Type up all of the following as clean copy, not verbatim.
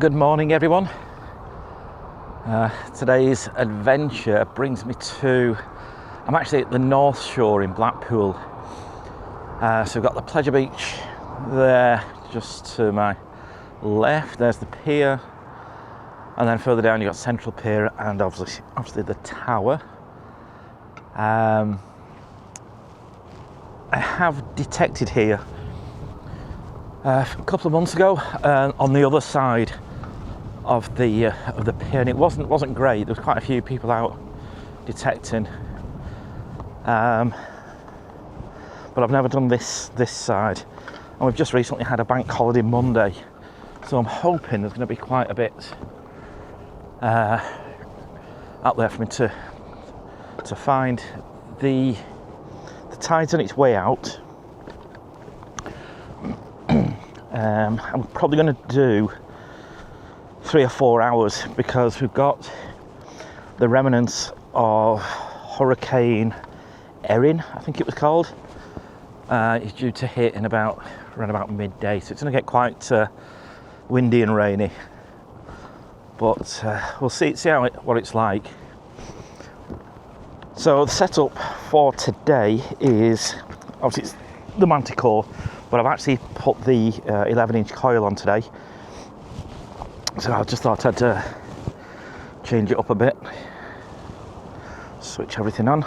Good morning, everyone. Today's adventure brings me to, I'm actually at the North Shore in Blackpool. So we've got the Pleasure Beach there just to my left. There's the pier, and then further down you've got Central Pier and obviously the tower. I have detected here a couple of months ago on the other side of the pier, and it wasn't great. There was quite a few people out detecting, but I've never done this side, and we've just recently had a bank holiday Monday, so I'm hoping there's going to be quite a bit out there for me to find. The tide's on its way out. I'm probably going to do 3 or 4 hours because we've got the remnants of Hurricane Erin, I think it was called. It's due to hit in around about midday, so it's going to get quite windy and rainy. But we'll see what it's like. So the setup for today is obviously it's the Manticore, but I've actually put the 11-inch coil on today. So I just thought I'd change it up a bit, switch everything on.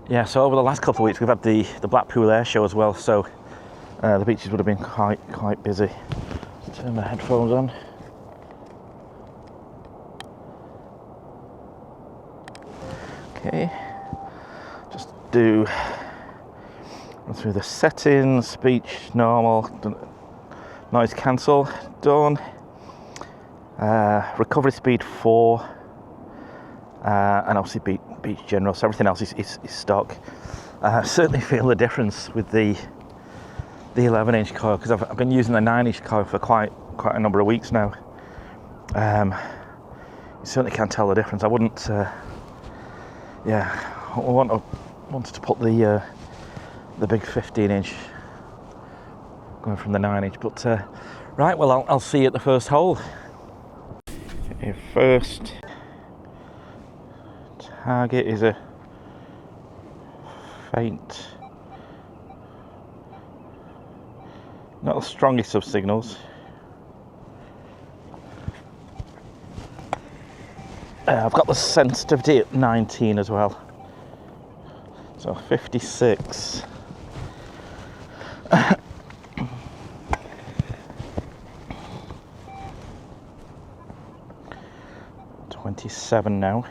Yeah, so over the last couple of weeks we've had the Blackpool air show as well, so the beaches would have been quite busy. Let's turn my headphones on. Okay, just run through the settings, speech, normal, noise cancel, done, recovery speed 4, and obviously beach general, so everything else is stock. I certainly feel the difference with the 11-inch coil, because I've been using the 9-inch coil for quite a number of weeks now. You certainly can tell the difference. I wouldn't I wanted to put the big 15-inch going from the 9-inch, but right, well I'll see you at the first hole. Okay, first target is a faint, not the strongest of signals. I've got the sensitivity at 19 as well, so 56. 27 now.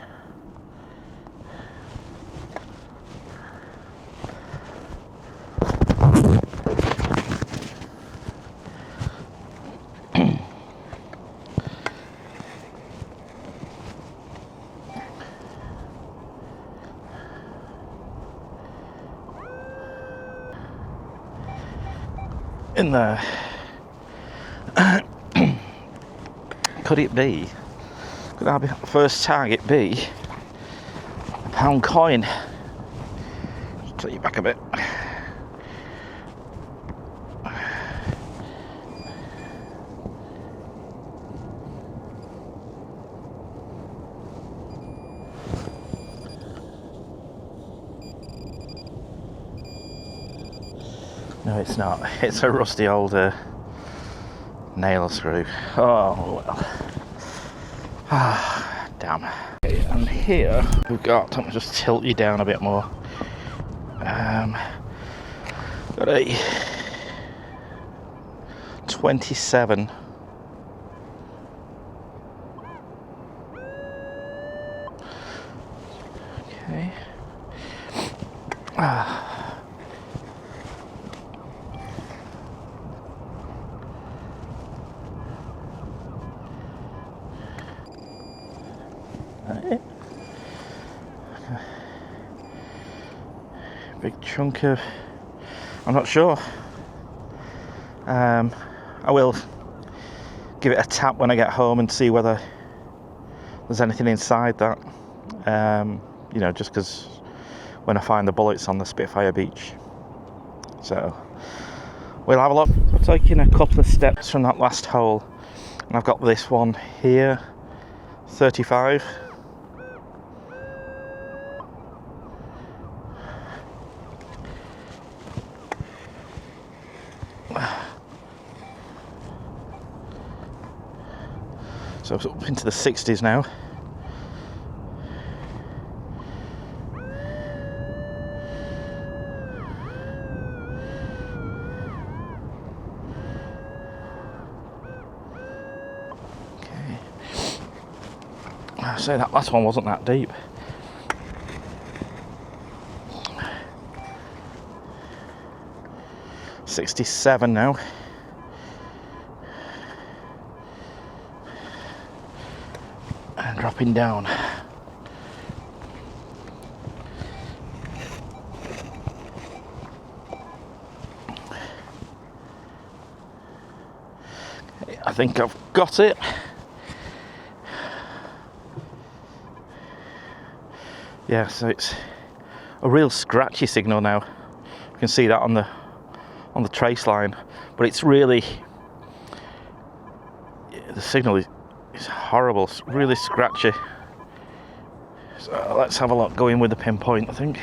In there. Could it be? Could our first target be a pound coin? Just tilt you back a bit. No, it's not. It's a rusty old nail screw. Oh well. Ah, damn. Okay, and here we've got, let me just tilt you down a bit more. Got a 27. Okay. Big chunk of, I'm not sure. I will give it a tap when I get home and see whether there's anything inside that. You know, just because when I find the bullets on the Spitfire beach, So we'll have a look. I'm taking a couple of steps from that last hole, and I've got this one here, 35. So it's up into the 60s now. Okay. I say that last one wasn't that deep. $67 now. And dropping down. I think I've got it. Yeah, so it's a real scratchy signal now. You can see that on the trace line, but it's really, the signal is horrible. It's really scratchy. So let's have a look. Go in with the pinpoint, I think.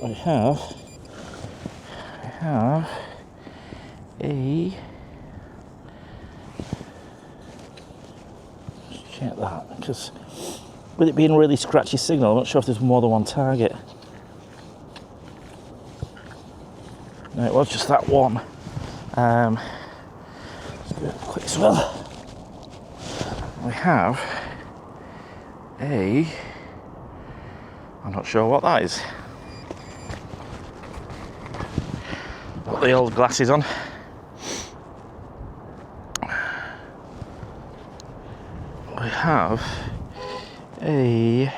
I have a, let's check that, because with it being a really scratchy signal, I'm not sure if there's more than one target. No, it was just that one. Let's do a quick swill. We have a, I'm not sure what that is. Put the old glasses on. We have a,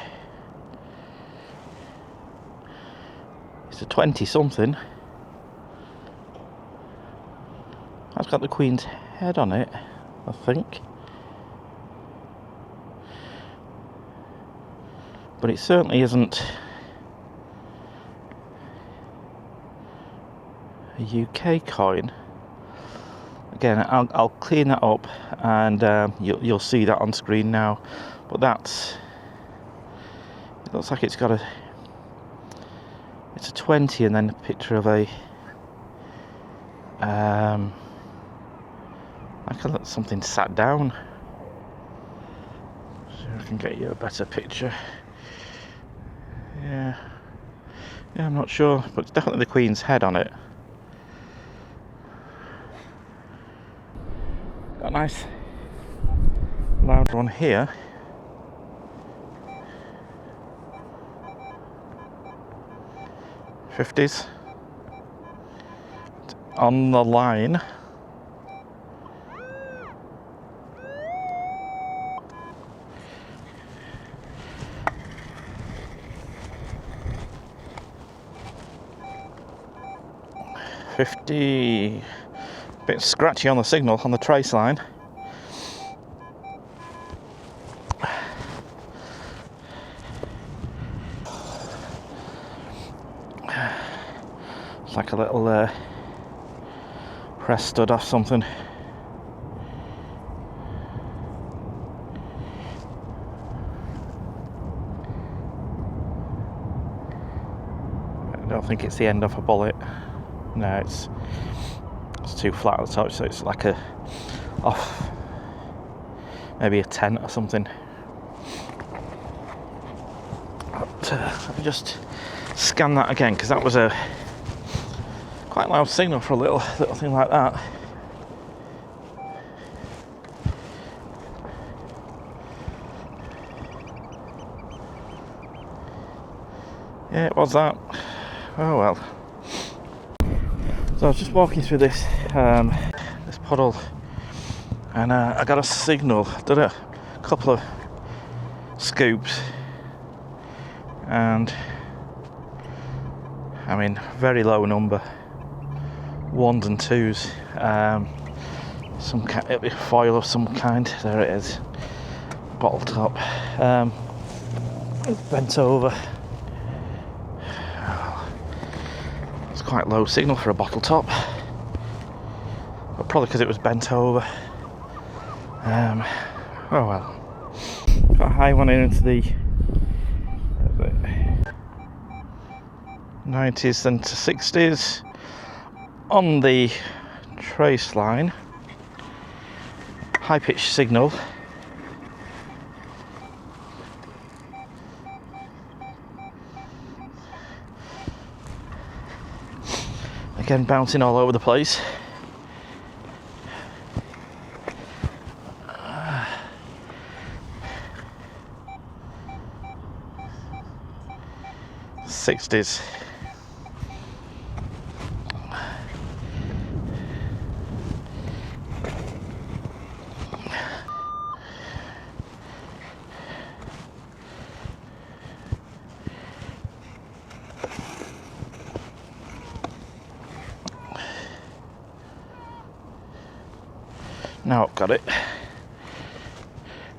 it's a 20 something. That's got the Queen's head on it, I think. But it certainly isn't a UK coin. Again, I'll clean that up, and you'll see that on screen now. But that's, it looks like it's got a, it's a 20 and then a picture of a like something sat down. So I can get you a better picture. Yeah, I'm not sure, but it's definitely the Queen's head on it. Got a nice loud one here. '50s on the line. '50, bit scratchy on the signal on the trace line. It's like a little press stud off something. I don't think it's the end of a bullet. No, it's too flat on the top, so it's like a off, maybe a tent or something. But let me just scan that again, because that was a quite loud signal for a little thing like that. Yeah, it was that. Oh well. So I was just walking through this this puddle, and I got a signal. Did a couple of scoops, and I mean, very low number, ones and twos. Some foil of some kind. There it is. Bottle top. Bent over. It's quite low signal for a bottle top, but probably because it was bent over. Oh well. Got a high one into the 90s then to 60s on the trace line. High pitch signal. Again, bouncing all over the place. '60s. Now I've got it.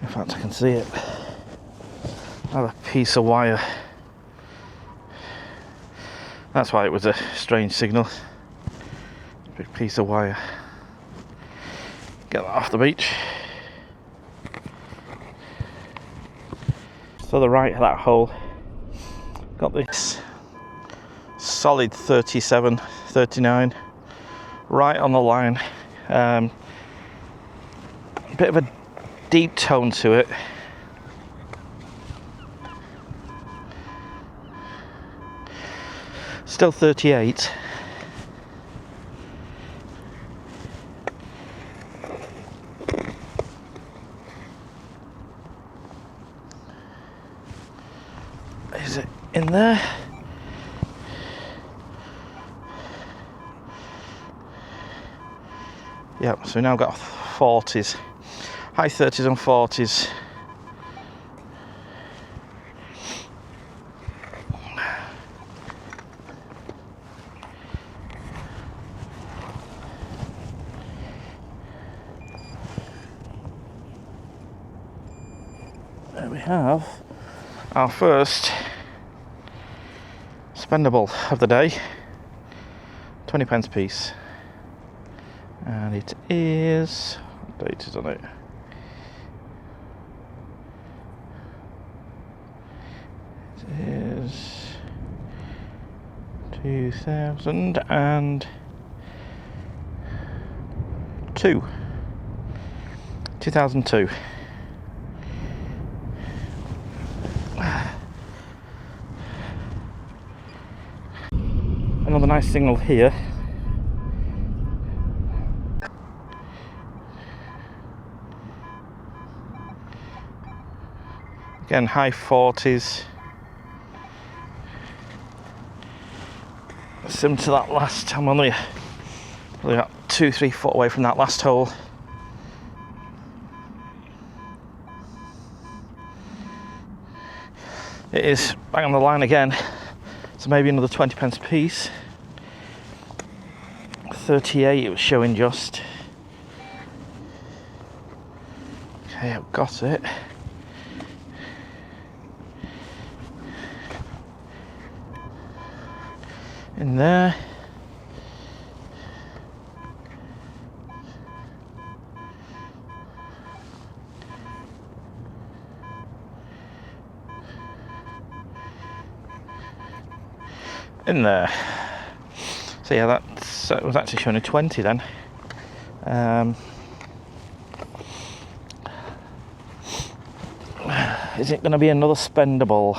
In fact, I can see it. Another piece of wire. That's why it was a strange signal. Big piece of wire. Get that off the beach. To the right of that hole, got this solid 37, 39, right on the line. Bit of a deep tone to it. Still 38. Is it in there? Yep, so we now got 40s. High 30s and 40s. There we have our first spendable of the day. 20p piece. And it is, what date is on it? It is 2002. 2002. Another nice signal here. Again, high 40s. Similar to that last time, only probably about 2-3 foot away from that last hole. It is bang on the line again, so maybe another 20p piece. 38 it was showing just. Okay, I've got it. In there. In there. So yeah, that was actually showing a 20 then. Is it going to be another spendable?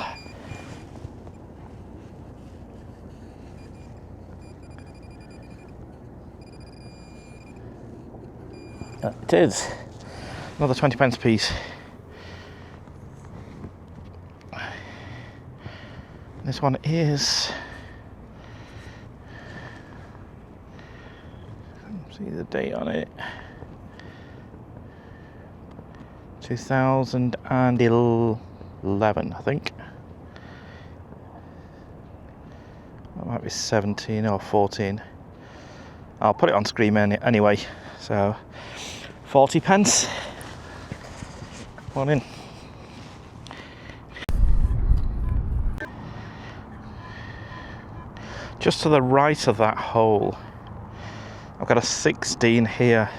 It is. Another 20p piece. This one is, see the date on it, 2011 I think. That might be 17 or 14. I'll put it on screen anyway. So 40 pence. Come on in. Just to the right of that hole, I've got a 16 here.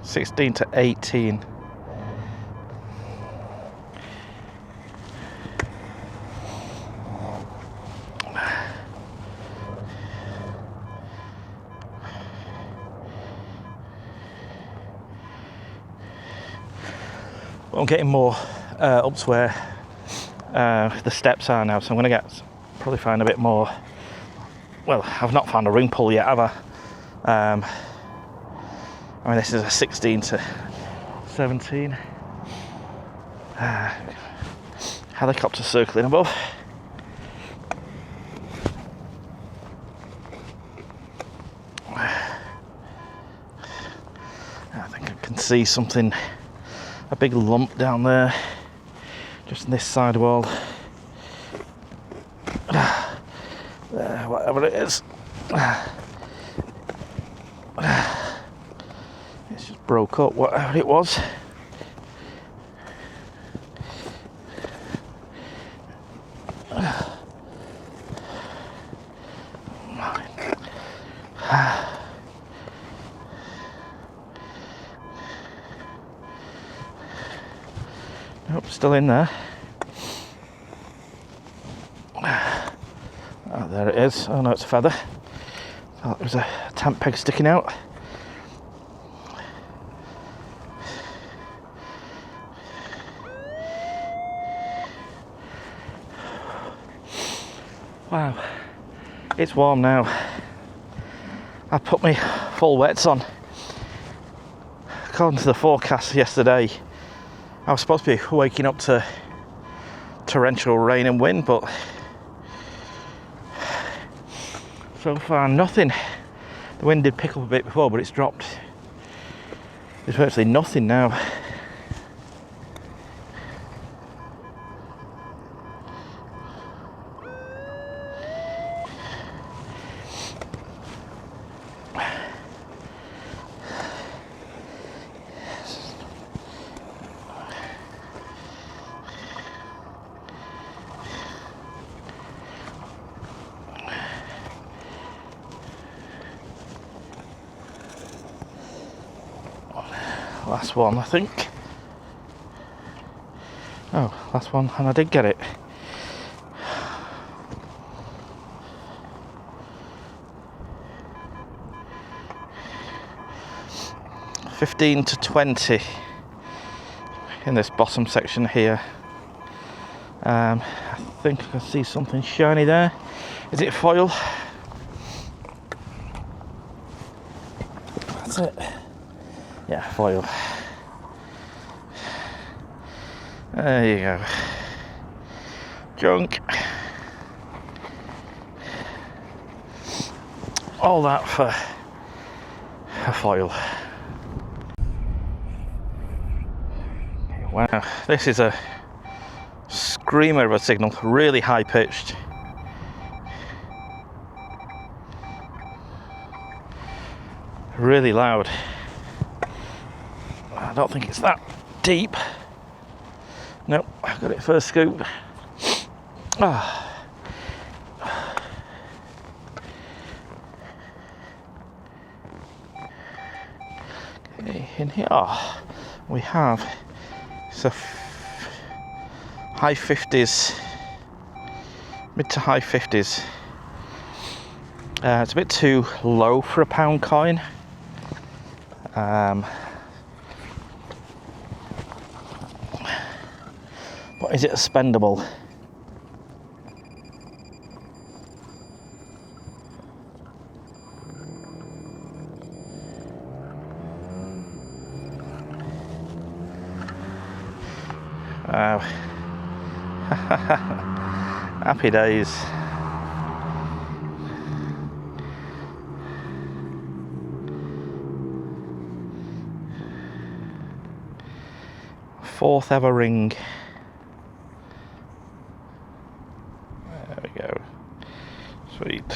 16 to 18. I'm getting more up to where the steps are now, so I'm going to probably find a bit more. Well, I've not found a ring pull yet, have I? I mean, this is a 16 to 17. Helicopter circling above. I think I can see something, a big lump down there, just in this side wall. Whatever it is. It's just broke up, whatever it was. Nope, still in there. Oh, there it is. Oh no, it's a feather. Oh, there's a tent peg sticking out. Wow, it's warm now. I put my full wets on. According to the forecast yesterday, I was supposed to be waking up to torrential rain and wind, but so far nothing. The wind did pick up a bit before, but it's dropped. There's virtually nothing now. Last one, I think. Oh, last one, and I did get it. $15 to $20 in this bottom section here. I think I can see something shiny there. Is it foil? That's it. Yeah, foil. There you go. Junk. All that for a foil. Wow, this is a screamer of a signal, really high pitched. Really loud. I don't think it's that deep. Nope, I got it first scoop. Ah. Okay, in here we have it's a high 50s, mid to high 50s. It's a bit too low for a pound coin. But is it a spendable? Wow. Happy days. Fourth ever ring. There we go. Sweet.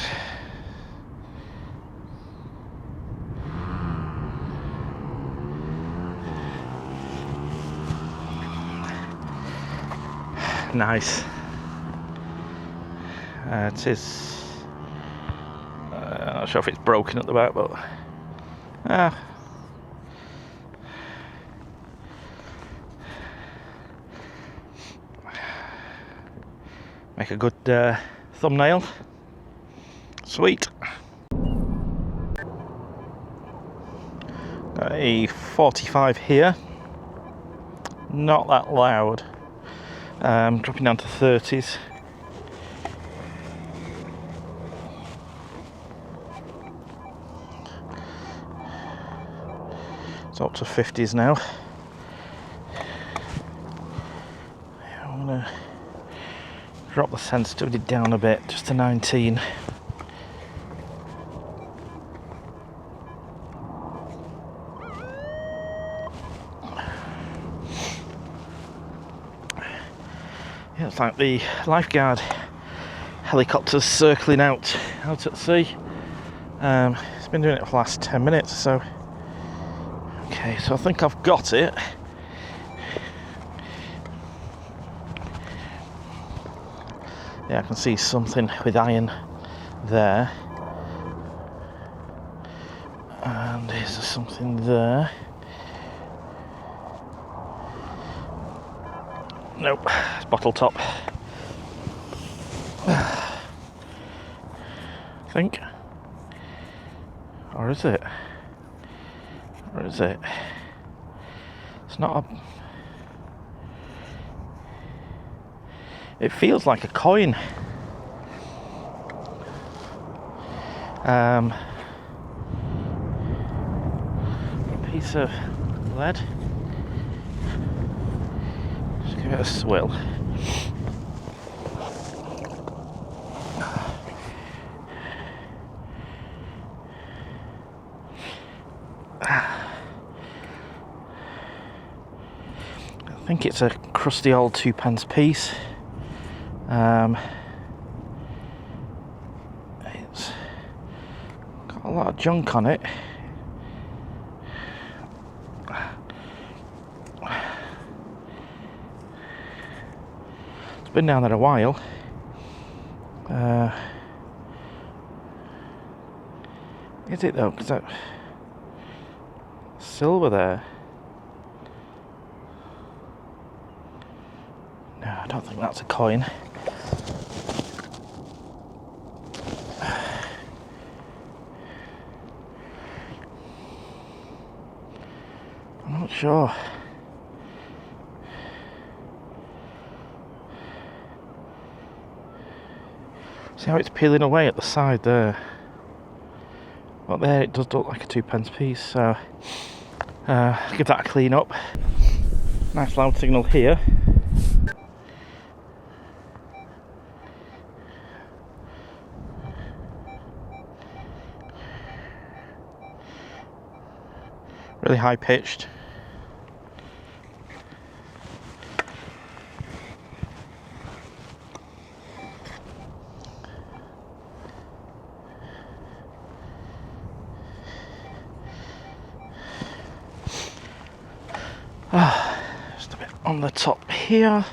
nice. It is. I'm not sure if it's broken at the back, but make a good thumbnail. Sweet. Got a 45 here. Not that loud. Dropping down to 30s. It's up to 50s now. I'm gonna drop the sensitivity down a bit, just to 19. Yeah, it's like the lifeguard helicopter's circling out at sea. It's been doing it for the last 10 minutes or so. Okay, so I think I've got it. Yeah, I can see something with iron there. And is there something there? Nope, it's bottle top. I think. Or is it? Or is it? It's not a... It feels like a coin. A piece of lead. Just give it a swill. I think it's a crusty old 2p piece. It's got a lot of junk on it. It's been down there a while. Is it though? Because that silver there. No, I don't think that's a coin. I'm not sure. See how it's peeling away at the side there? But there it does look like a 2p piece, so give that a clean up. Nice loud signal here. Really high pitched. Just a bit on the top here.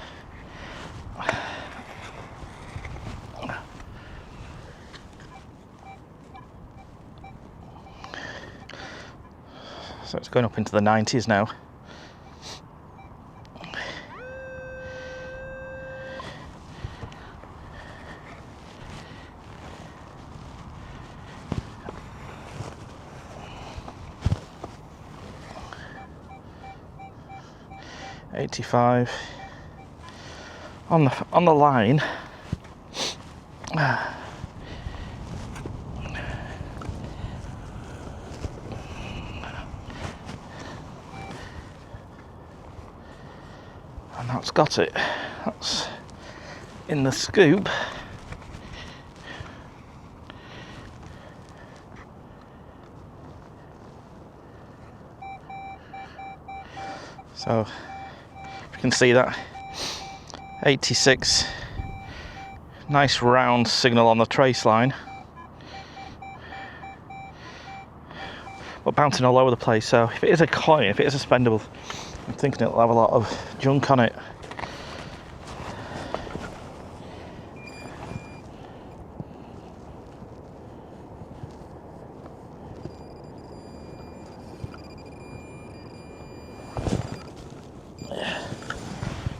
So it's going up into the 90s now. $85 on the line. And that's got it. That's in the scoop. So you can see that 86, nice round signal on the trace line, but bouncing all over the place. So if it is a coin, if it is a spendable, I'm thinking it'll have a lot of junk on it.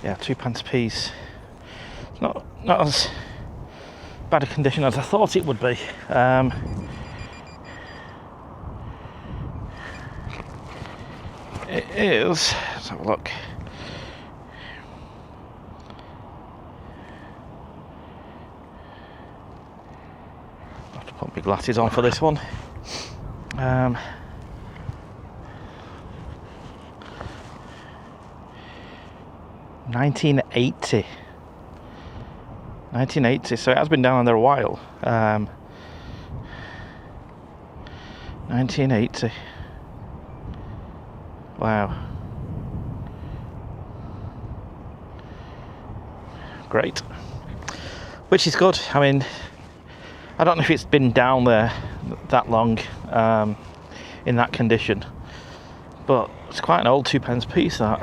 Yeah, £2 a piece. It's not as bad a condition as I thought it would be. It is. Let's have a look. I'll have to put my glasses on for this one. 1980. 1980, so it has been down there a while. 1980. Wow. Great. Which is good. I mean, I don't know if it's been down there that long in that condition, but it's quite an old £2 piece, that.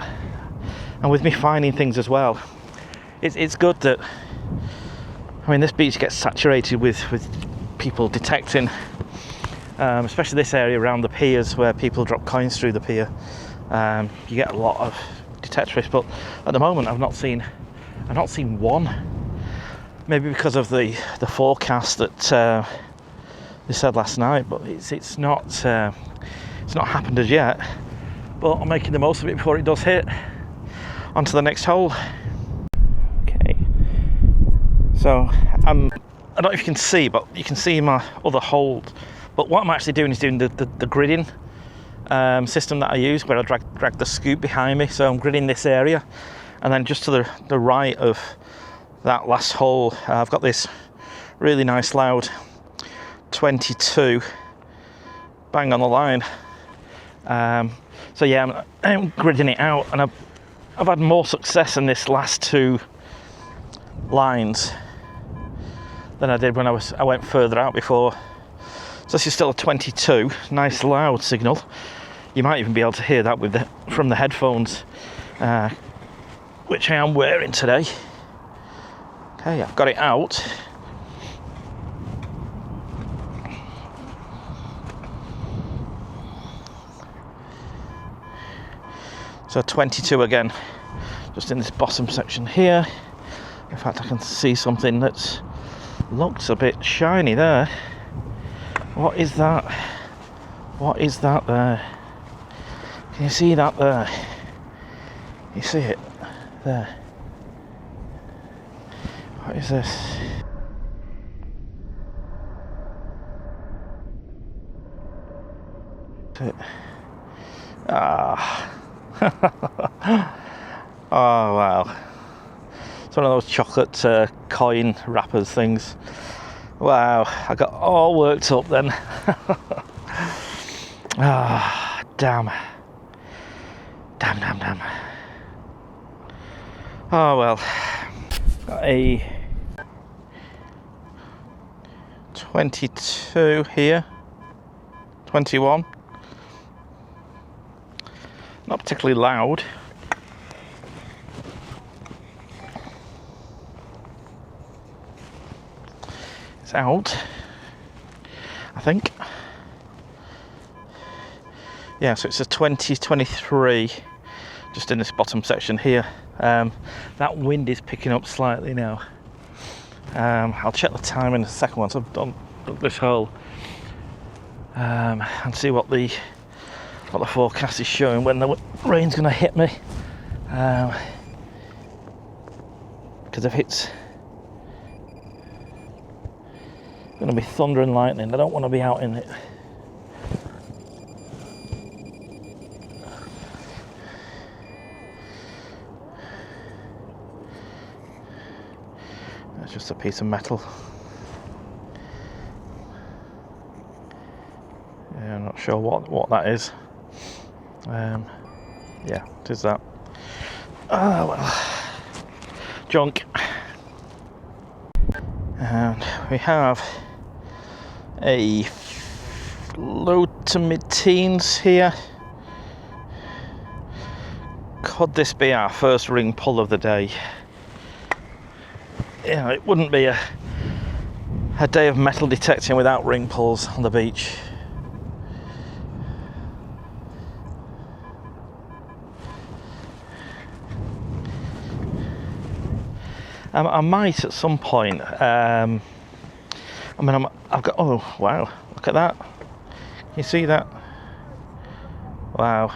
And with me finding things as well, it's good that, I mean, this beach gets saturated with people detecting, especially this area around the piers where people drop coins through the pier. You get a lot of detectorists, but at the moment I've not seen one. Maybe because of the forecast that they said last night, but it's not happened as yet. But I'm making the most of it before it does hit. On to the next hole. Okay. So I don't know if you can see, but you can see my other hole. But what I'm actually doing is doing the gridding system that I use, where I drag the scoop behind me. So I'm gridding this area, and then just to the right of that last hole, I've got this really nice loud 22 bang on the line. So yeah, I'm gridding it out, and I've had more success in this last two lines than I did when I went further out before. So this is still a 22, nice loud signal. You might even be able to hear that from the headphones, which I am wearing today. Okay, I've got it out. So 22 again, just in this bottom section here. In fact, I can see something that looks a bit shiny there. What is that? What is that there? Can you see that there? You see it there? What is this? Ah. Oh wow, it's one of those chocolate coin wrappers things. Wow, I got all worked up then. Ah, damn. Oh well, got a 22 here, 21. Not particularly loud. It's out, I think. Yeah, so it's a 2023, just in this bottom section here. That wind is picking up slightly now. I'll check the time in a second once I've done this hole, and see what the forecast is showing when the rain's going to hit me. Because if it's going to be thunder and lightning, I don't want to be out in it. That's just a piece of metal. Yeah, I'm not sure what that is. Yeah, it is that. Oh well, junk. And we have a low to mid-teens here. Could this be our first ring pull of the day? Yeah, it wouldn't be a day of metal detecting without ring pulls on the beach. I might at some point. I mean, I've got. Oh wow! Look at that. Can you see that? Wow.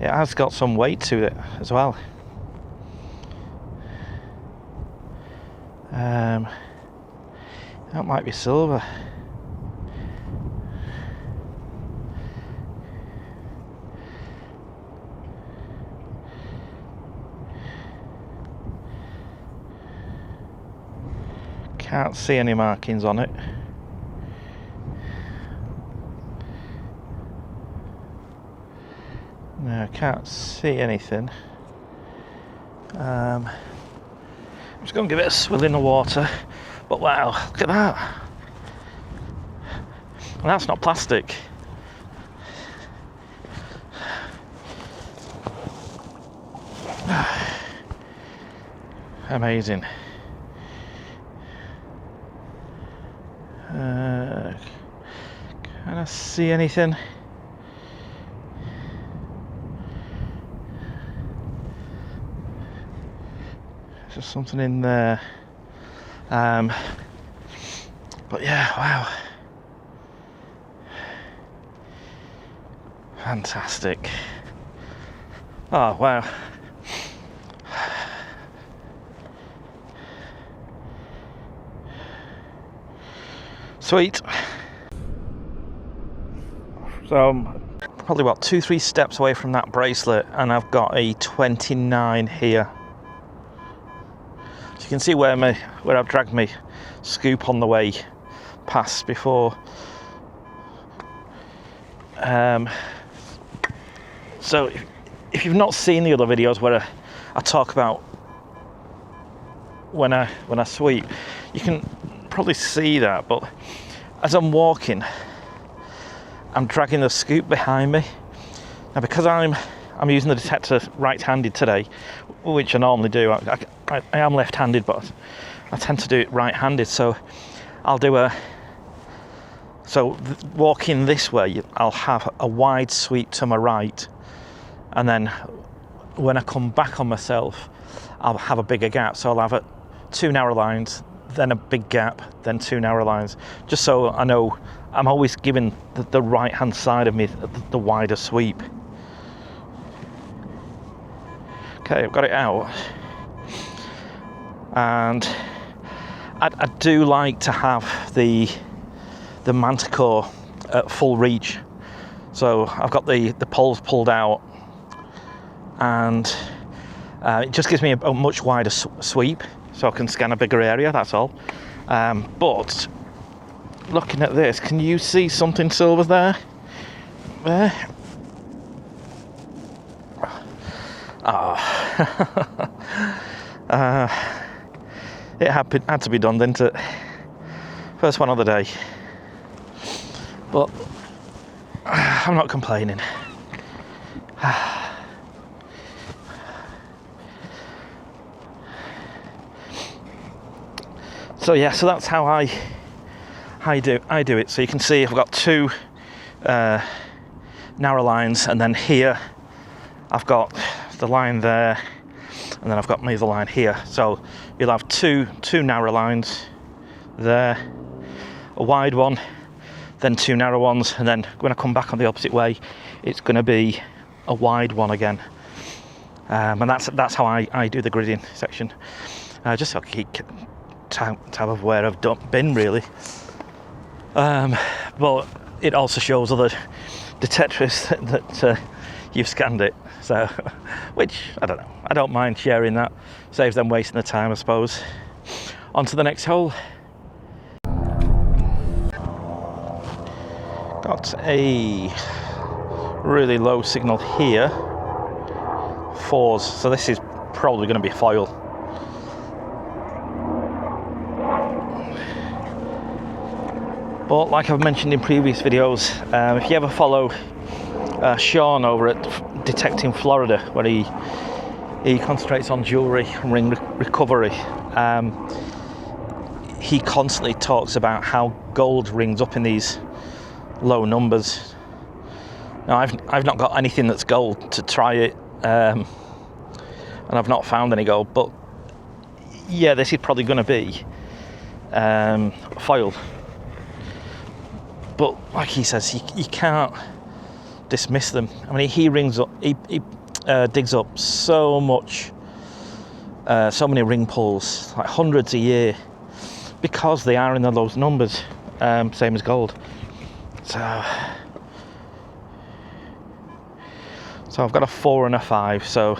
It has got some weight to it as well. That might be silver. Can't see any markings on it. No, I can't see anything. I'm just going to give it a swill in the water. But wow, look at that. And that's not plastic. Amazing. Can I see anything? There's just something in there. But yeah, wow. Fantastic. Oh, wow. Sweet. So I'm probably about 2-3 steps away from that bracelet, and I've got a 29 here. So you can see where I've dragged my scoop on the way past before. So if you've not seen the other videos where I talk about when I sweep, you can probably see that, but as I'm walking, I'm dragging the scoop behind me. Now because I'm using the detector right-handed today, which I normally do. I am left-handed, but I tend to do it right-handed, so I'll do walking this way, I'll have a wide sweep to my right, and then when I come back on myself, I'll have a bigger gap. So I'll have 2 narrow lines, then a big gap, then 2 narrow lines, just so I know I'm always giving the right-hand side of me the wider sweep. Okay, I've got it out, and I do like to have the Manticore at full reach. So I've got the poles pulled out, and it just gives me a much wider sweep, so I can scan a bigger area, that's all. But looking at this, can you see something silver there? There? It had to be done, didn't it? First one of the day. But I'm not complaining. So yeah, so that's how I do it. So you can see I've got 2 narrow lines, and then here I've got the line there, and then I've got my other line here. So you'll have two narrow lines there, a wide one, then 2 narrow ones, and then when I come back on the opposite way, it's going to be a wide one again. And that's how I do the gridding section. Just so I keep tab of where I've been, really. But it also shows other detectorists that you've scanned it. So, which, I don't know, I don't mind sharing that. Saves them wasting the time, I suppose. On to the next hole. Got a really low signal here. 4s, so this is probably going to be foil. But like I've mentioned in previous videos, if you ever follow Sean over at Detecting Florida, where he concentrates on jewellery and ring recovery. He constantly talks about how gold rings up in these low numbers. Now, I've not got anything that's gold to try it, and I've not found any gold, but yeah, this is probably going to be foil. But like he says, you can't dismiss them. I mean, he rings up, he digs up so much, so many ring pulls, like hundreds a year, because they are in the low numbers, same as gold. So I've got a 4 and a 5. So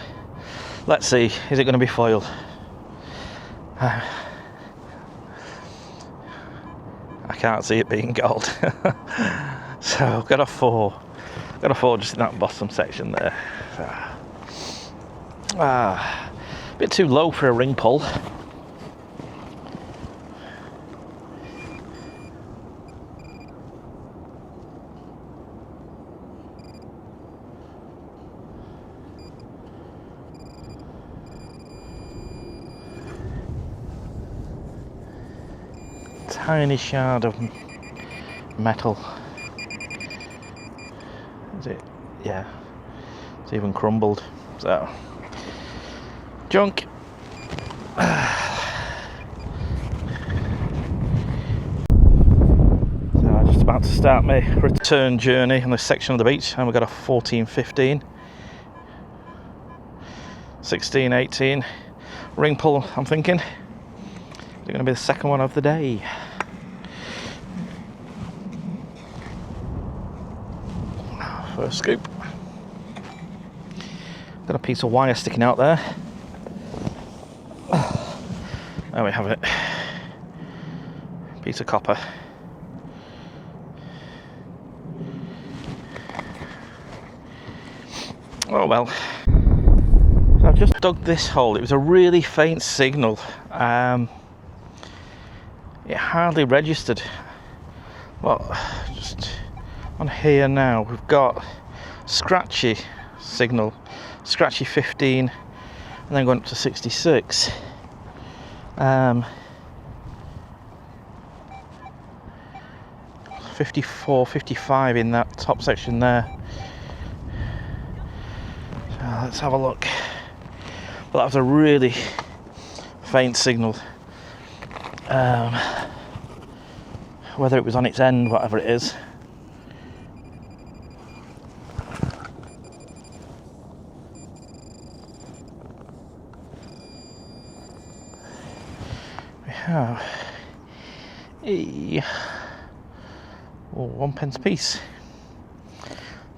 let's see, is it going to be foil? I can't see it being gold. So I've got a 4. Got a 4 just in that bottom section there. A bit too low for a ring pull. Tiny shard of metal. Is it? Yeah. It's even crumbled. So, junk. So I'm just about to start my return journey on this section of the beach, and we've got a 14-15, 16-18 ring pull. I'm thinking it's going to be the second one of the day. First scoop. Got a piece of wire sticking out there. There we have it. Piece of copper. Oh well. So I've just dug this hole. It was a really faint signal. It hardly registered. Well, just on here now we've got scratchy signal, scratchy 15, and then going up to 66. 54, 55 in that top section there. So let's have a look. Well, that was a really faint signal. Whether it was on its end, whatever it is. We have a 1 pence piece.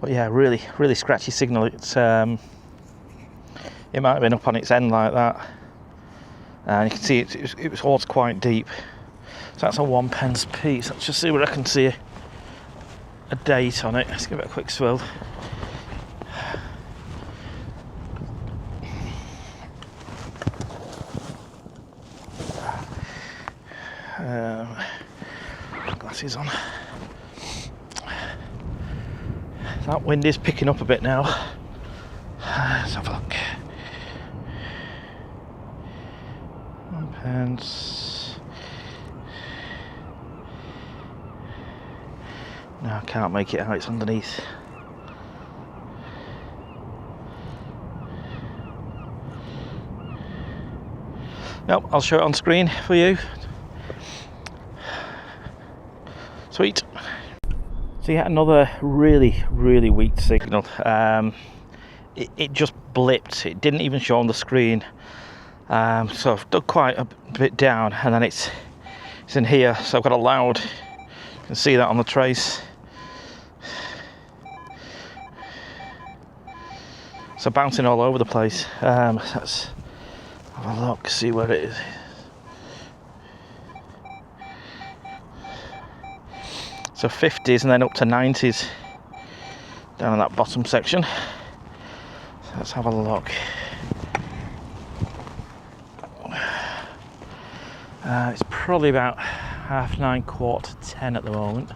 But yeah, really scratchy signal. It's it might have been up on its end like that, and you can see it was holes quite deep. So that's a 1 pence piece. Let's just see where I can see a date on it. Let's give it a quick swirl. Glasses on. That wind is picking up a bit now. Let's have a look. 1 pence. No, I can't make it out, it's underneath. Nope, I'll show it on screen for you. Sweet. So yeah, another really weak signal. It just blipped. It didn't even show on the screen. So I've dug quite a bit down, and then it's in here. So I've got a loud. You can see that on the trace. So bouncing all over the place. Let's have a look, see where it is. So 50s and then up to 90s down in that bottom section. So let's have a look. It's probably about 8:30, 9:45 at the moment.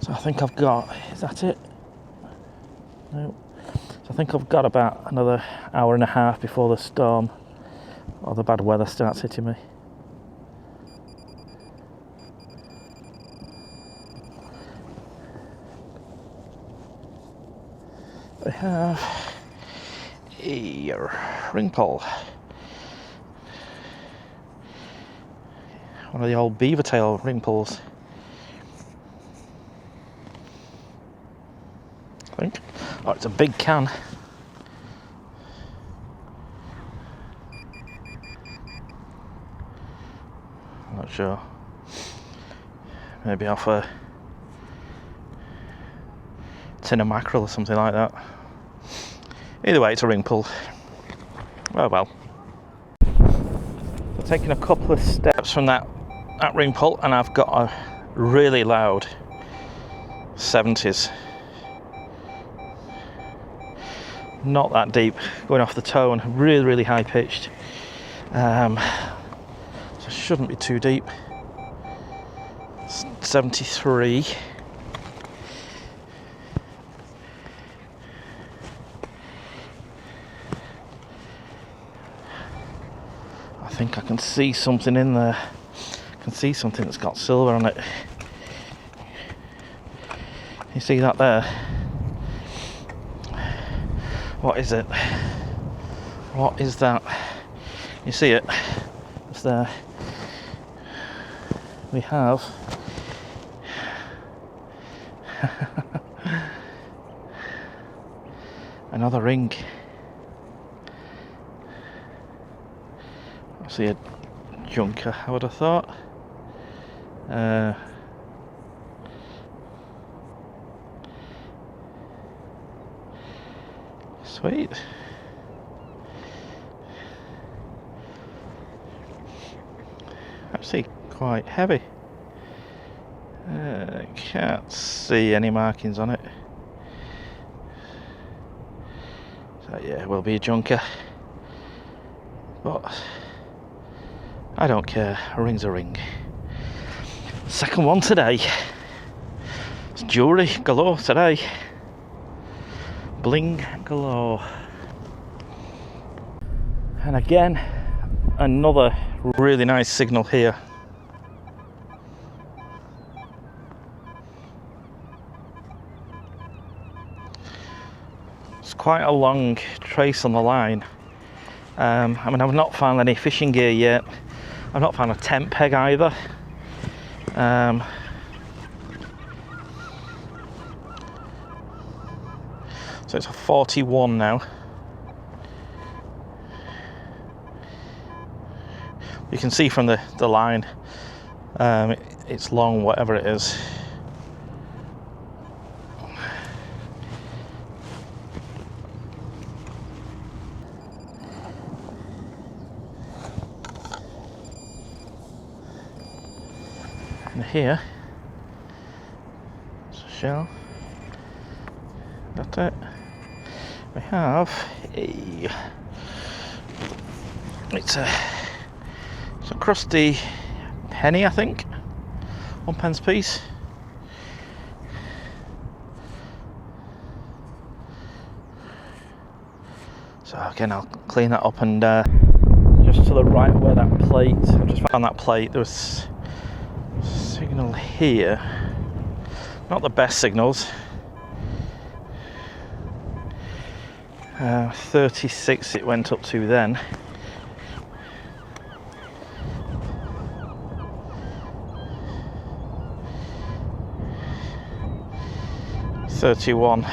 So I think I've got, is that it? No. So I think I've got about another hour and a half before the storm or the bad weather starts hitting me. We have a ring pole. One of the old beaver tail ring poles. I think. Oh, it's a big can. Not sure. Maybe off a tin of mackerel or something like that. Either way, it's a ring pull. Oh well. So taking a couple of steps from that ring pull, and I've got a really loud 70s. Not that deep, going off the tone, really high pitched. So shouldn't be too deep. 73. I think I can see something in there. I can see something that's got silver on it. You see that there? What is it? What is that? You see it? It's there. We have another ring. I see a junker, I would have thought. Sweet. Actually quite heavy. Can't see any markings on it. So yeah, it will be a junker. But I don't care, a ring's a ring. Second one today. It's jewellery galore today. Bling galore. And again, another really nice signal here. It's quite a long trace on the line. I mean, I've not found any fishing gear yet. I've not found a tent peg either. So it's a 41 now. You can see from the line, it's long, whatever it is. And here, it's a shell. That's it. We have it's a crusty penny, I think, 1p piece. So again, I'll clean that up, and just to the right where that plate, I just found that plate, there was a signal here. Not the best signals. 36 it went up to then. $31.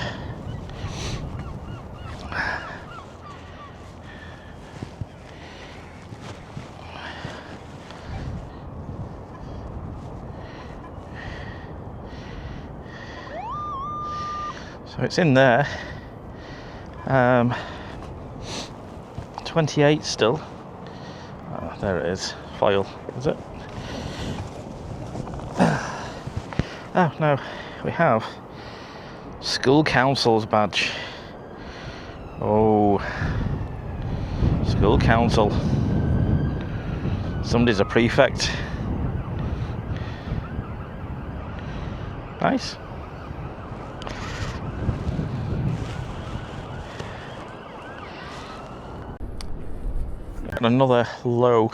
So it's in there. 28 still. Oh, there it is. Foil, is it? Oh no, we have school council's badge. Oh, school council. Somebody's a prefect. Nice. And another low,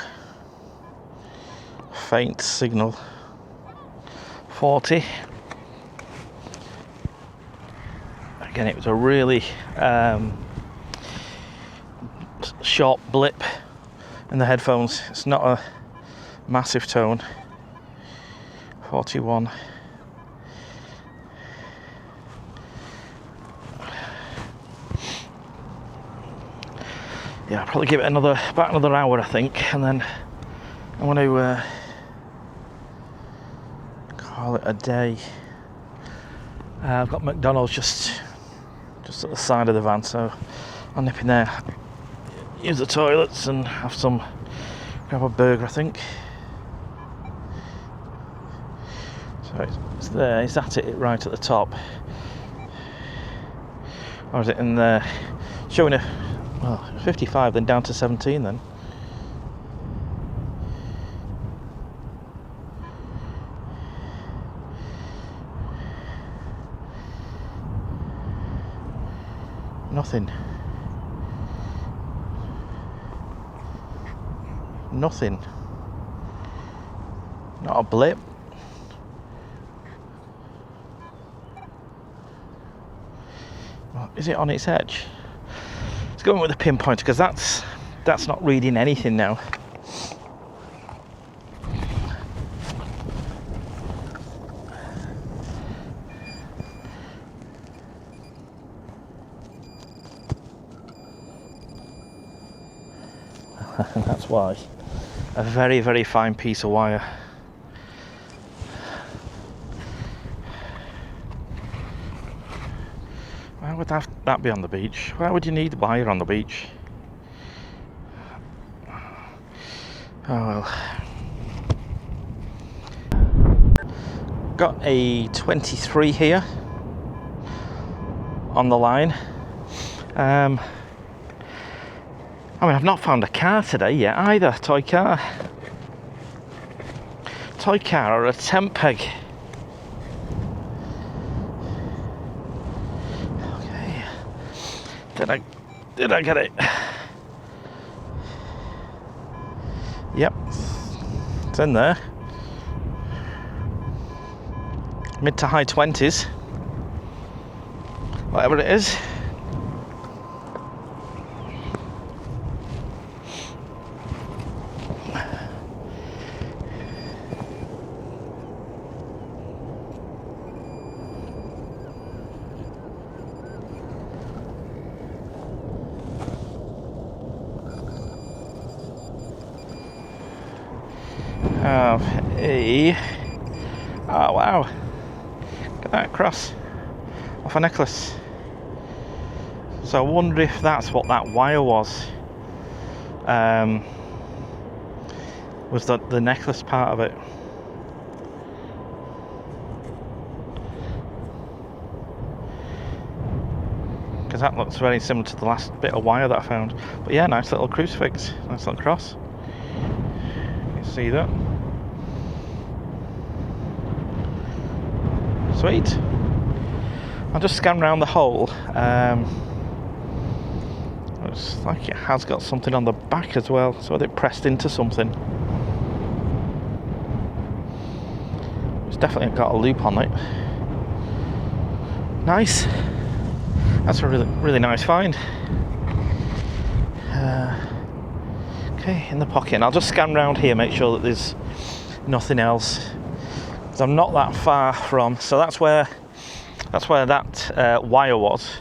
faint signal. 40. Again, it was a really sharp blip in the headphones. It's not a massive tone. 41. Yeah, I'll probably give it about another hour, I think, and then I want to call it a day. I've got McDonald's just at the side of the van, so I'll nip in there, use the toilets, and grab a burger, I think. So it's there. Is that it right at the top, or is it in there? Showing 55, then down to 17 then. Nothing. Not a blip. Well, is it on its edge? Let's go in with a pinpointer, because that's not reading anything now. And that's why. A very, very fine piece of wire. Why would that be on the beach? Why would you need wire on the beach? Oh well. Got a 23 here on the line. I mean, I've not found a car today yet either. Toy car or a tent peg. Okay. Did I get it? Yep. It's in there. Mid to high 20s. Whatever it is. Oh wow, get that cross off a necklace. So I wonder if that's what that wire was. Was the necklace part of it? Because that looks very similar to the last bit of wire that I found. But yeah, nice little crucifix, nice little cross. You can see that. Sweet. I'll just scan around the hole. Looks like it has got something on the back as well, so it pressed into something. It's definitely got a loop on it. Nice. That's a really, really nice find. Okay, in the pocket. And I'll just scan around here, make sure that there's nothing else. Because I'm not that far from, so that's where that wire was,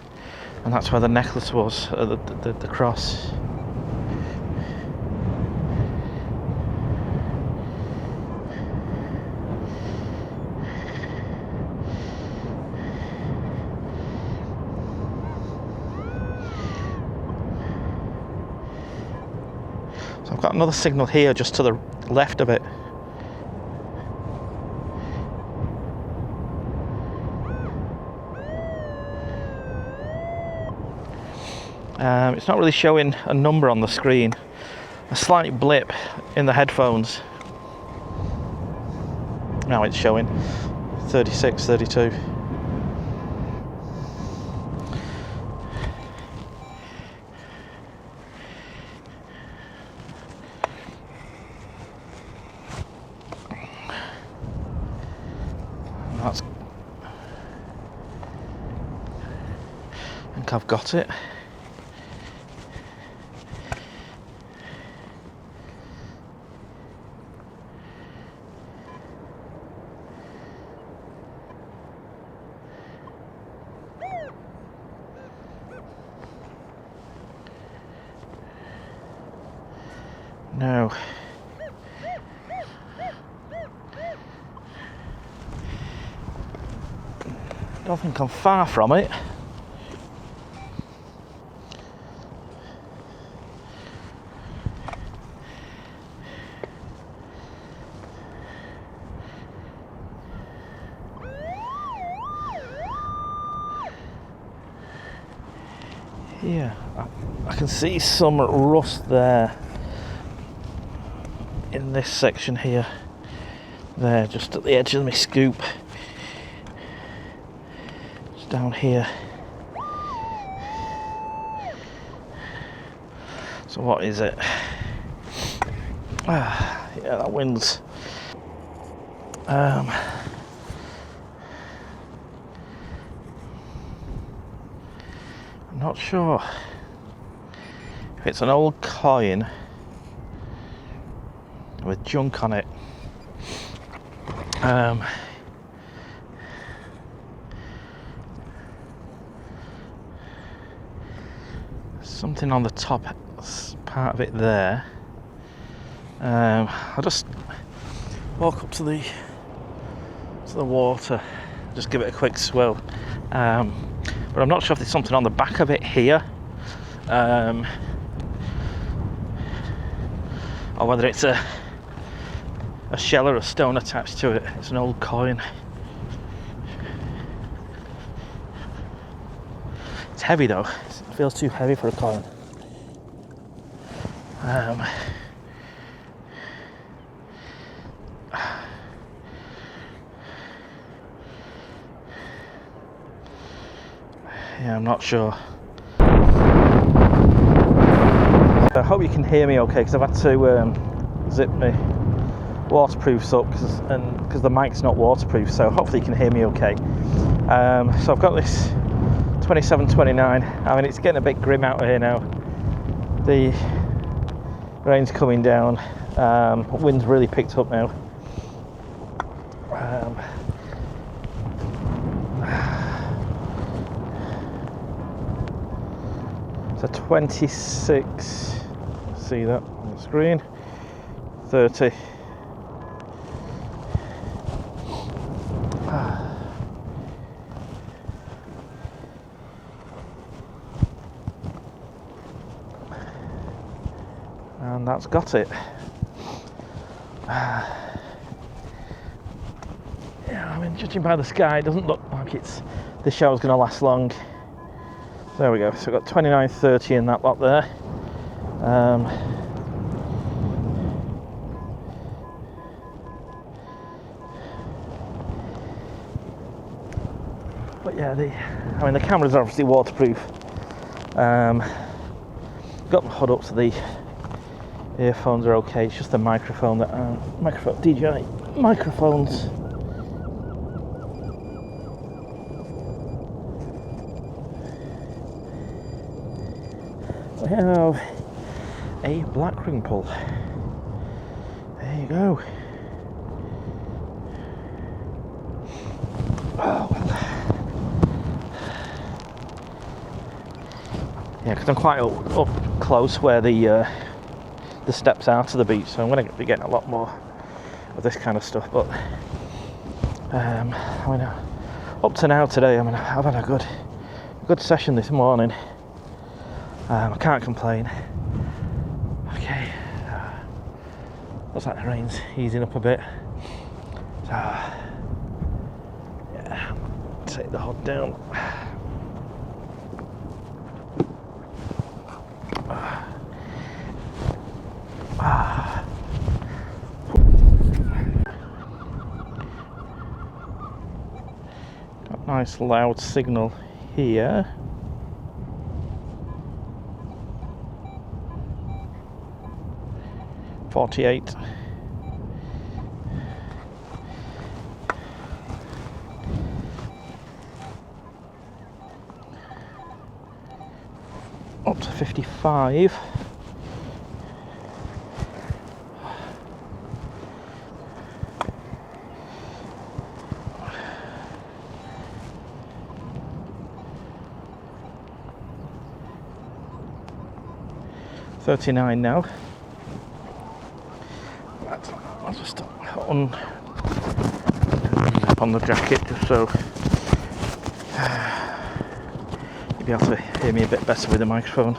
and that's where the necklace was, the cross. So I've got another signal here just to the left of it. It's not really showing a number on the screen. A slight blip in the headphones. Now it's showing 36, 32. That's. I think I've got it. No. I don't think I'm far from it. Yeah, I can see some rust there in this section here. There, just at the edge of my scoop. Just down here. So what is it? Yeah, that wind's I'm not sure if it's an old coin with junk on it. Something on the top part of it there. I'll just walk up to the water, just give it a quick swirl. But I'm not sure if there's something on the back of it here, or whether it's a shell or a stone attached to it. It's an old coin. It's heavy though. It feels too heavy for a coin. Yeah, I'm not sure. I hope you can hear me okay, because I've had to zip my waterproofs up because the mic's not waterproof, so hopefully you can hear me okay. So I've got this 2729. I mean, it's getting a bit grim out here now. The rain's coming down. Wind's really picked up now. So 26, see that on the screen, 30. And that's got it. Yeah, I mean, judging by the sky, it doesn't look like this shower's going to last long. There we go, so we've got 29, 30 in that lot there. But yeah, the camera's obviously waterproof. Got my hood up so the earphones are okay. It's just the microphone that DJI microphones. We have a black ring pull. There you go. Oh well. Yeah, because I'm quite up close where the steps are to the beach, so I'm going to be getting a lot more of this kind of stuff. But I mean, up to now today, I mean, I've had a good session this morning. I can't complain. Okay, looks like the rain's easing up a bit. So yeah, take the hood down. Got a nice loud signal here. .48. up to 55. $39 now. I'll just on the jacket just so you'll be able to hear me a bit better with the microphone.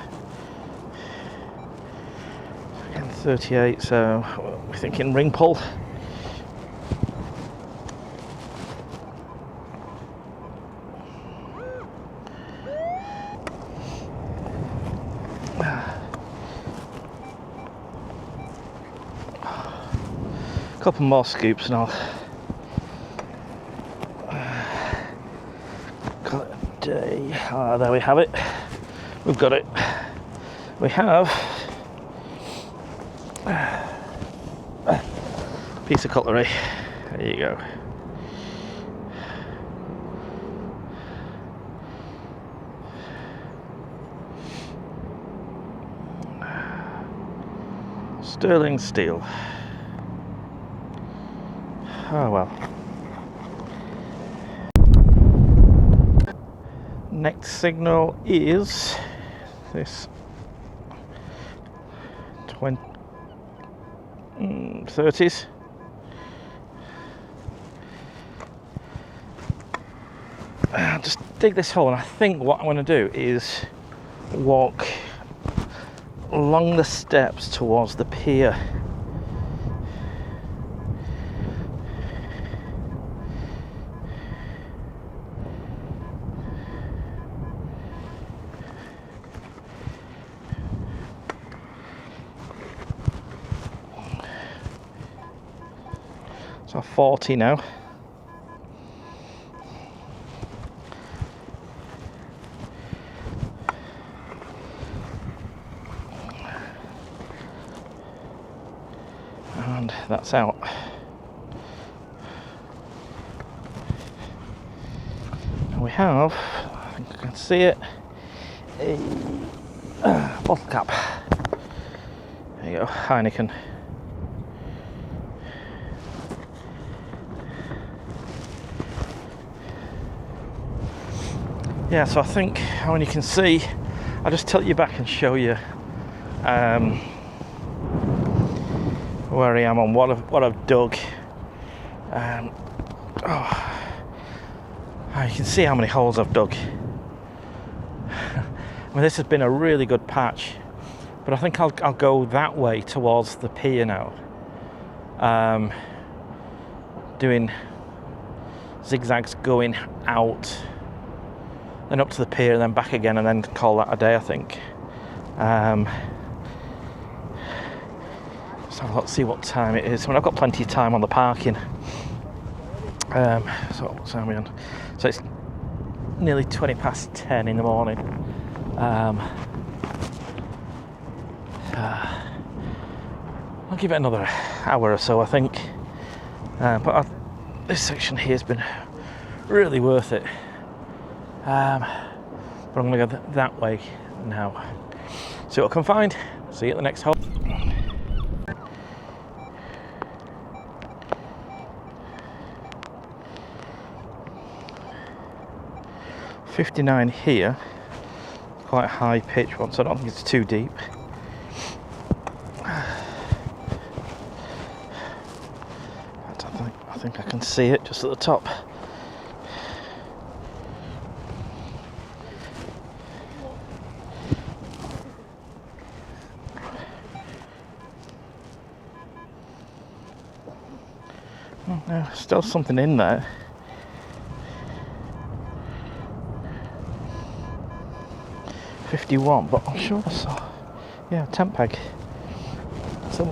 Again, 38, so we're thinking ring pull. Couple more scoops and I'll call it a day. There we have it. We've got it. We have a piece of cutlery. There you go. Sterling steel. Oh well. Next signal is this 30s. Just dig this hole, and I think what I'm going to do is walk along the steps towards the pier. So 40 now. And that's out. And we have, I think I can see it, a bottle cap. There you go, Heineken. Yeah, so I think when you can see, I'll just tilt you back and show you where I am on what I've dug. You can see how many holes I've dug. I mean, this has been a really good patch, but I think I'll go that way towards the pier now, doing zigzags going out, then up to the pier and then back again, and then call that a day, I think. So let's see what time it is. I mean, I've got plenty of time on the parking. So what time are we on? So it's nearly 20 past 10 in the morning. I'll give it another hour or so, I think. But this section here has been really worth it. But I'm going to go that way now. See what I can find. See you at the next hole. $59 here. Quite a high pitch one, so I don't think it's too deep. I think I can see it just at the top. Oh, no, still something in there. $51, but I'm sure I saw, yeah, a tent peg. So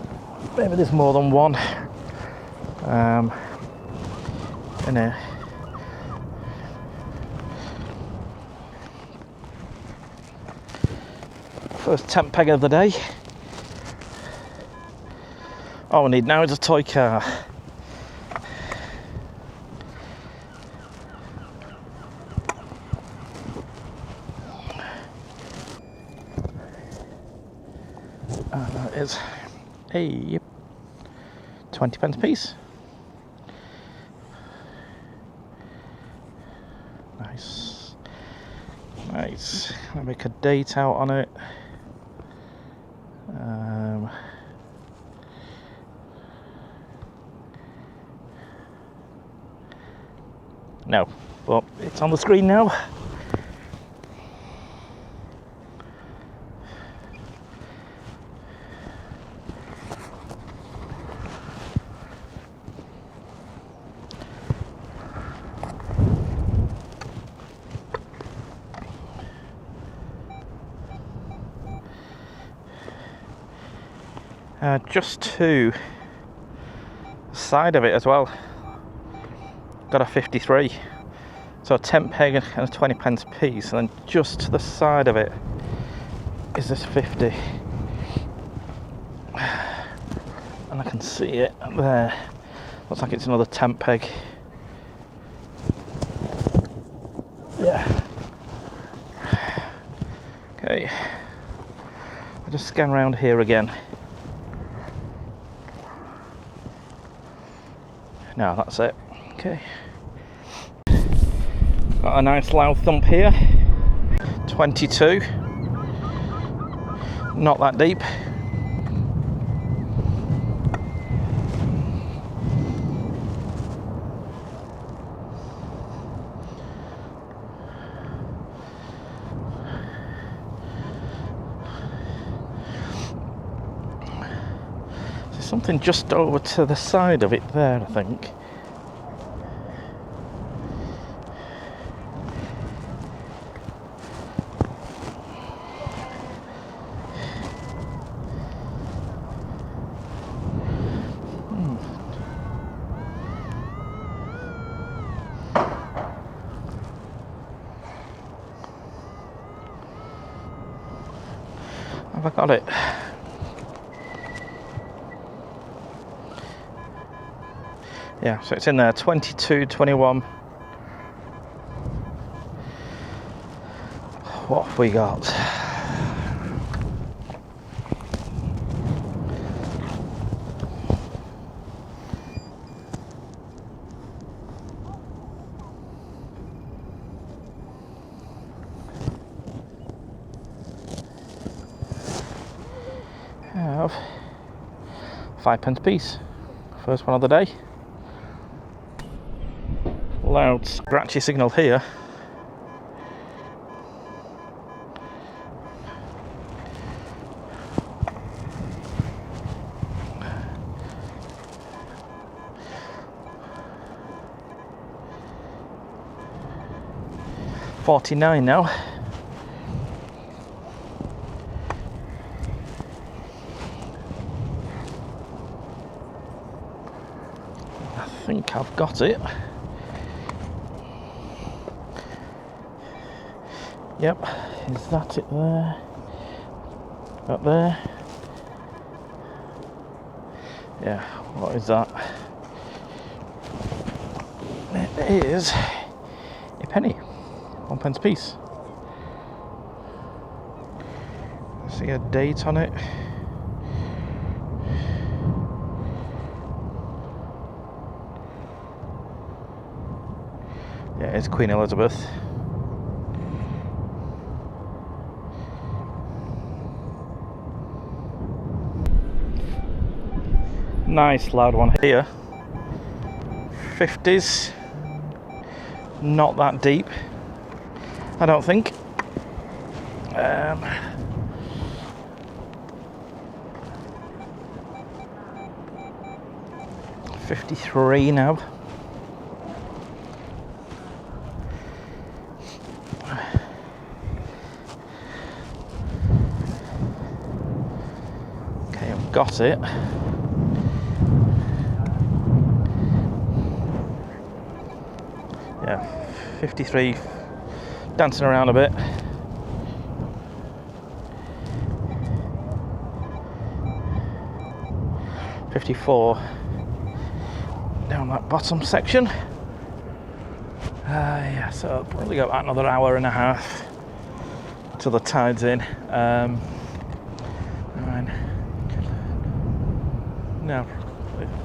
maybe there's more than one in here. First tent peg of the day. All we need now is a toy car. is. Hey, 20 pence piece. Nice. Nice. I'll make a date out on it. No, but it's on the screen now. Just to the side of it as well, got a 53, so a 10 peg and a 20 pence piece, and then just to the side of it is this 50, and I can see it there. Looks like it's another 10 peg. Yeah. Okay, I'll just scan around here again. No, that's it. Okay. Got a nice loud thump here. 22. Not that deep. There's something just over to the side of it there, I think. Have I got it? Yeah, so it's in there, 22, 21. What have we got? I have 5 pence piece. First one of the day. Loud scratchy signal here. $49 now. I think I've got it. Yep, is that it there? Up there? Yeah, what is that? It is a penny, 1 pence piece. See a date on it. Yeah, it's Queen Elizabeth. Nice loud one here. 50s. Not that deep, I don't think. 53 now. Okay, I've got it. Yeah, 53, dancing around a bit. $54 down that bottom section. Yeah, so I'll probably go about another hour and a half till the tide's in. 9, now,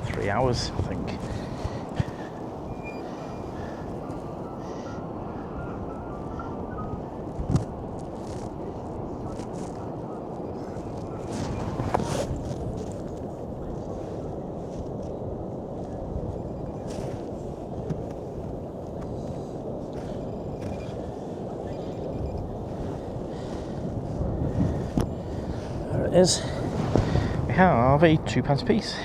3 hours I think. There it is. We have a £2 piece.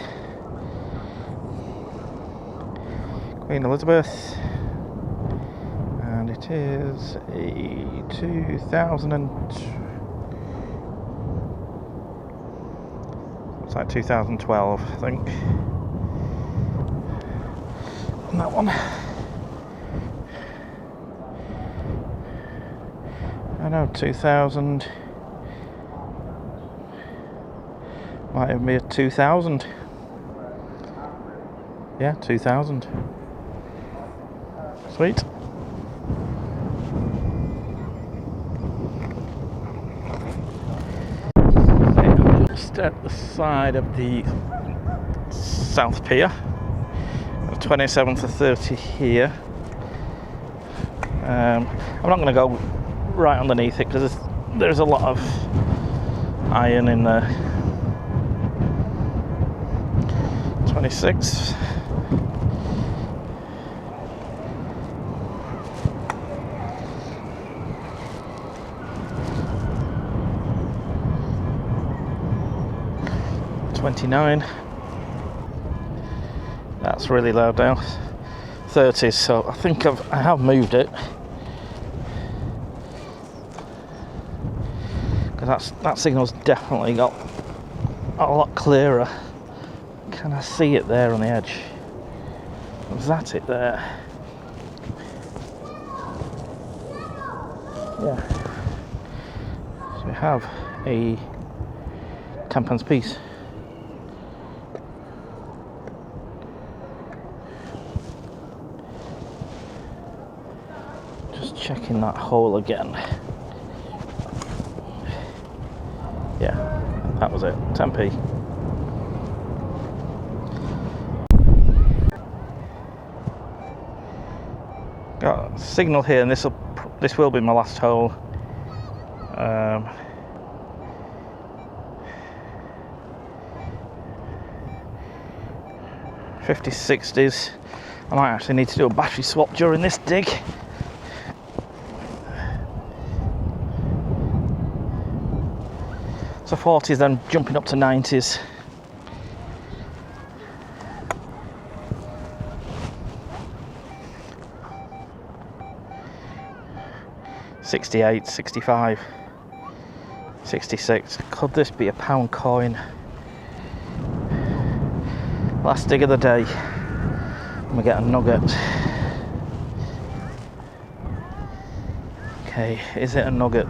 Queen Elizabeth, and it is a 2000 and it's like 2012 I think. And that one, I know 2000 might even be a 2000. Yeah, 2000. Sweet. Just at the side of the South Pier, 27 to 30 here. I'm not going to go right underneath it because there's a lot of iron in there. 26. $29. That's really loud now. 30s, so I think I have moved it. Because that signal's definitely got a lot clearer. Can I see it there on the edge? Was that it there? Yeah. So we have a £10 piece. Just checking that hole again. Yeah, that was it. 10p. Got a signal here, and this will be my last hole. 50s, 60s. I might actually need to do a battery swap during this dig. So 40s, then jumping up to 90s. $68, $65, $66. Could this be a pound coin? Last dig of the day. And we get a nugget. Okay, is it a nugget?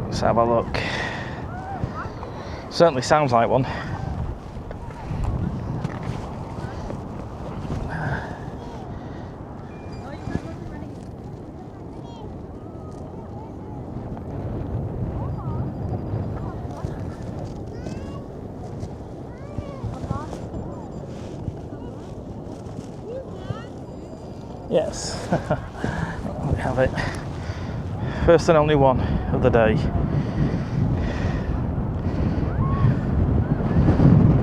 Let's have a look. Certainly sounds like one. Yes, we have it. First and only one of the day.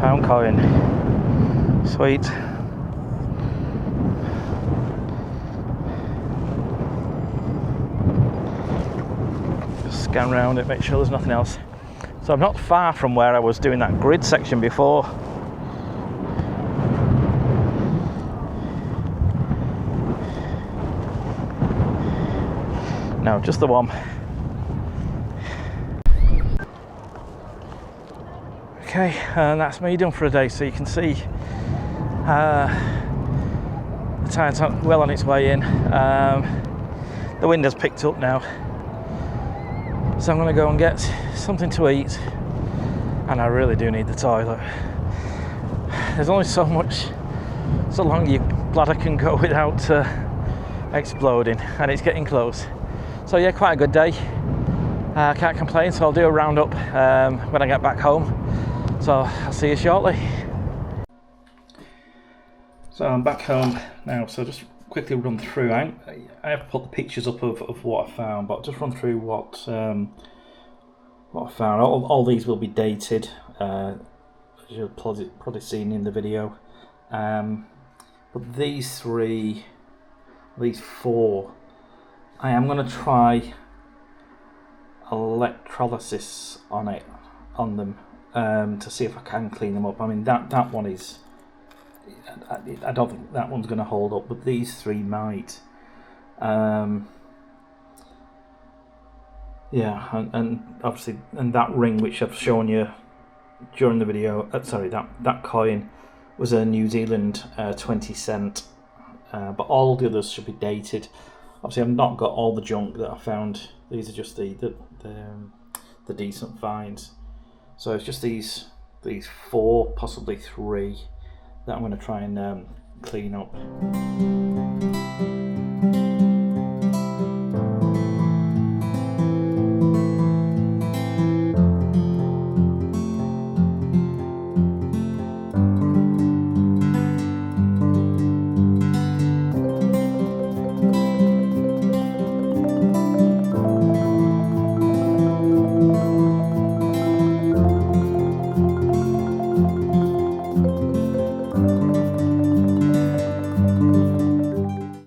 Pound coin. Sweet. Just scan around it, make sure there's nothing else. So I'm not far from where I was doing that grid section before. No, just the one. Okay, and that's me done for a day. So you can see the tide's well on its way in. The wind has picked up now, so I'm going to go and get something to eat, and I really do need the toilet. There's only so much so long your bladder can go without exploding, and it's getting close. So yeah, quite a good day. I can't complain, so I'll do a roundup when I get back home. So I'll see you shortly. So I'm back home now, so just quickly run through. I have put the pictures up of what I found, but just run through what I found. All these will be dated, as you've probably seen in the video. But these four, I am going to try electrolysis on them to see if I can clean them up. I mean, that one is, I don't think that one's going to hold up, but these three might. Yeah, and obviously, and that ring which I've shown you during the video, that coin was a New Zealand 20 cent, but all the others should be dated. Obviously, I've not got all the junk that I found. These are just the decent finds. So it's just these four, possibly three, that I'm going to try and clean up.